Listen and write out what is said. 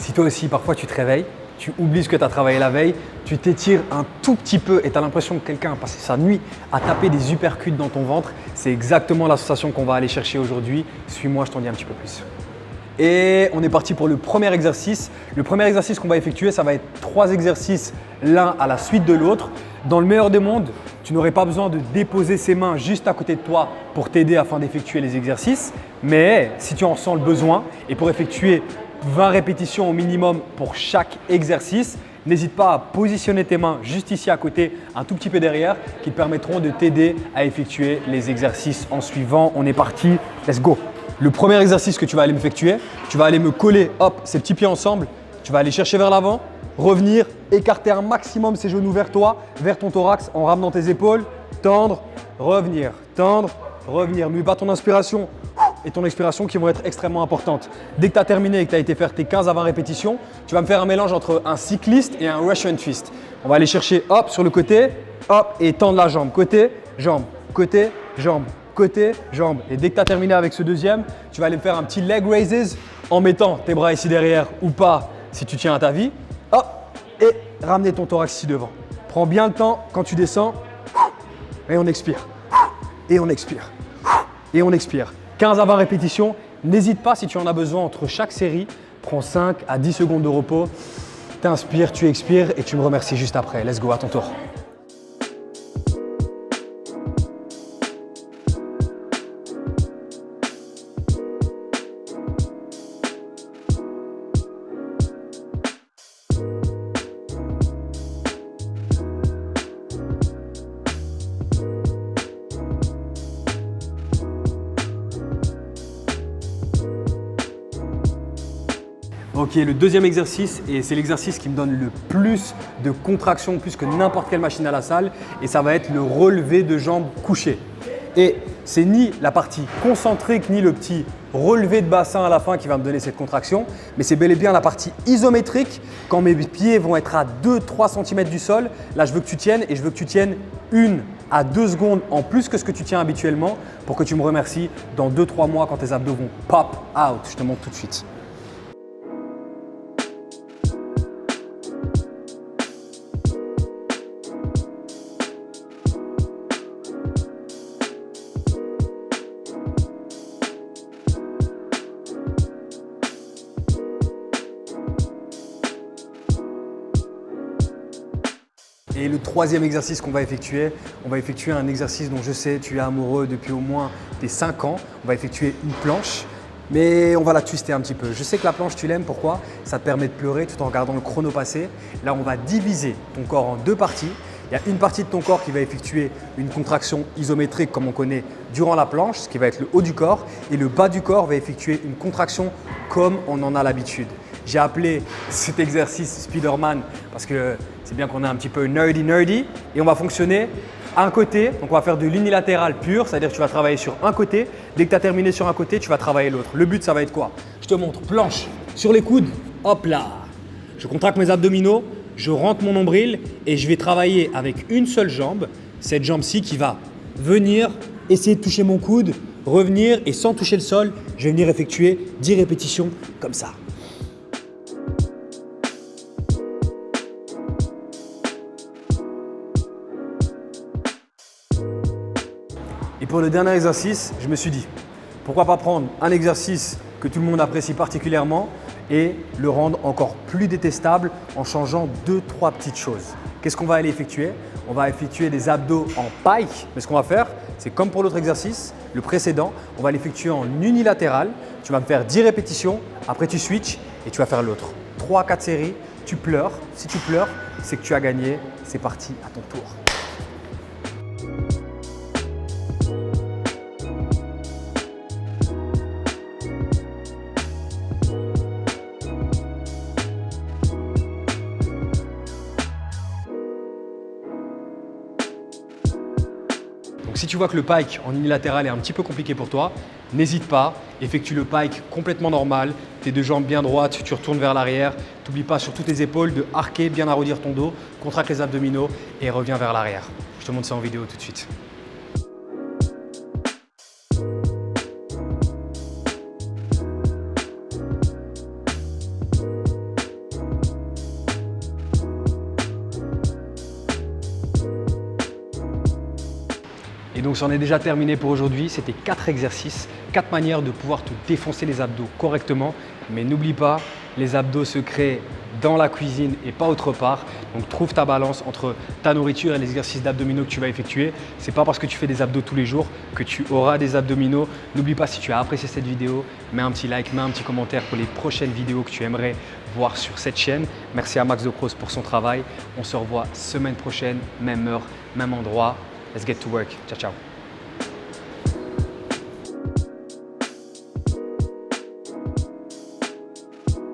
Si toi aussi, parfois, tu te réveilles, tu oublies ce que tu as travaillé la veille, tu t'étires un tout petit peu et tu as l'impression que quelqu'un a passé sa nuit à taper des uppercuts dans ton ventre, c'est exactement l'association qu'on va aller chercher aujourd'hui. Suis-moi, je t'en dis un petit peu plus. Et on est parti pour le premier exercice. Le premier exercice qu'on va effectuer, ça va être 3 exercices l'un à la suite de l'autre. Dans le meilleur des mondes, tu n'aurais pas besoin de déposer ses mains juste à côté de toi pour t'aider afin d'effectuer les exercices. Mais si tu en ressens le besoin et pour effectuer 20 répétitions au minimum pour chaque exercice, n'hésite pas à positionner tes mains juste ici à côté, un tout petit peu derrière, qui te permettront de t'aider à effectuer les exercices en suivant. On est parti, let's go! Le premier exercice que tu vas aller m'effectuer, tu vas aller me coller, hop, ces petits pieds ensemble, tu vas aller chercher vers l'avant, revenir, écarter un maximum ses genoux vers toi, vers ton thorax en ramenant tes épaules, tendre, revenir, n'oublie pas ton inspiration et ton expiration qui vont être extrêmement importantes. Dès que tu as terminé et que tu as été faire tes 15 à 20 répétitions, tu vas me faire un mélange entre un cycliste et un Russian twist. On va aller chercher hop sur le côté, hop et tendre la jambe, côté, jambe, côté, jambe, côté, jambe. Et dès que tu as terminé avec ce deuxième, tu vas aller me faire un petit leg raises en mettant tes bras ici derrière ou pas si tu tiens à ta vie. Hop et ramener ton thorax ici devant. Prends bien le temps quand tu descends et on expire. Et on expire. Et on expire. 15 à 20 répétitions. N'hésite pas si tu en as besoin entre chaque série. Prends 5 à 10 secondes de repos. Tu inspires, tu expires et tu me remercies juste après. Let's go, à ton tour. Ok, le deuxième exercice, et c'est l'exercice qui me donne le plus de contraction, plus que n'importe quelle machine à la salle, et ça va être le relevé de jambes couché. Et c'est ni la partie concentrique, ni le petit relevé de bassin à la fin qui va me donner cette contraction, mais c'est bel et bien la partie isométrique, quand mes pieds vont être à 2-3 cm du sol. Là, je veux que tu tiennes, et je veux que tu tiennes 1 à 2 secondes en plus que ce que tu tiens habituellement, pour que tu me remercies dans 2-3 mois quand tes abdos vont pop out. Je te montre tout de suite. Et le troisième exercice qu'on va effectuer, on va effectuer un exercice dont je sais tu es amoureux depuis au moins tes 5 ans. On va effectuer une planche, mais on va la twister un petit peu. Je sais que la planche tu l'aimes, pourquoi? Ça te permet de pleurer tout en regardant le chrono passer. Là, on va diviser ton corps en 2 parties. Il y a une partie de ton corps qui va effectuer une contraction isométrique comme on connaît durant la planche, ce qui va être le haut du corps, et le bas du corps va effectuer une contraction comme on en a l'habitude. J'ai appelé cet exercice Spiderman parce que c'est bien qu'on est un petit peu nerdy et on va fonctionner un côté. Donc on va faire de l'unilatéral pur, c'est-à-dire que tu vas travailler sur un côté. Dès que tu as terminé sur un côté, tu vas travailler l'autre. Le but, ça va être quoi? Je te montre, planche sur les coudes, hop là. Je contracte mes abdominaux, je rentre mon nombril et je vais travailler avec une seule jambe, cette jambe-ci qui va venir essayer de toucher mon coude, revenir et sans toucher le sol, je vais venir effectuer 10 répétitions comme ça. Et pour le dernier exercice, je me suis dit, pourquoi pas prendre un exercice que tout le monde apprécie particulièrement et le rendre encore plus détestable en changeant 2-3 petites choses. Qu'est-ce qu'on va aller effectuer? On va effectuer des abdos en pike, mais ce qu'on va faire, c'est comme pour l'autre exercice, le précédent, on va l'effectuer en unilatéral. Tu vas me faire 10 répétitions, après tu switches et tu vas faire l'autre. 3-4 séries, tu pleures. Si tu pleures, c'est que tu as gagné. C'est parti, à ton tour. Donc si tu vois que le pike en unilatéral est un petit peu compliqué pour toi, n'hésite pas, effectue le pike complètement normal, tes 2 jambes bien droites, tu retournes vers l'arrière. N'oublie pas sur toutes tes épaules de arquer, bien arrondir ton dos, contracte les abdominaux et reviens vers l'arrière. Je te montre ça en vidéo tout de suite. Et donc, j'en ai déjà terminé pour aujourd'hui. C'était 4 exercices, 4 manières de pouvoir te défoncer les abdos correctement. Mais n'oublie pas, les abdos se créent dans la cuisine et pas autre part. Donc, trouve ta balance entre ta nourriture et les exercices d'abdominaux que tu vas effectuer. Ce n'est pas parce que tu fais des abdos tous les jours que tu auras des abdominaux. N'oublie pas, si tu as apprécié cette vidéo, mets un petit like, mets un petit commentaire pour les prochaines vidéos que tu aimerais voir sur cette chaîne. Merci à Max Decroze pour son travail. On se revoit semaine prochaine, même heure, même endroit. Let's get to work. Ciao, ciao.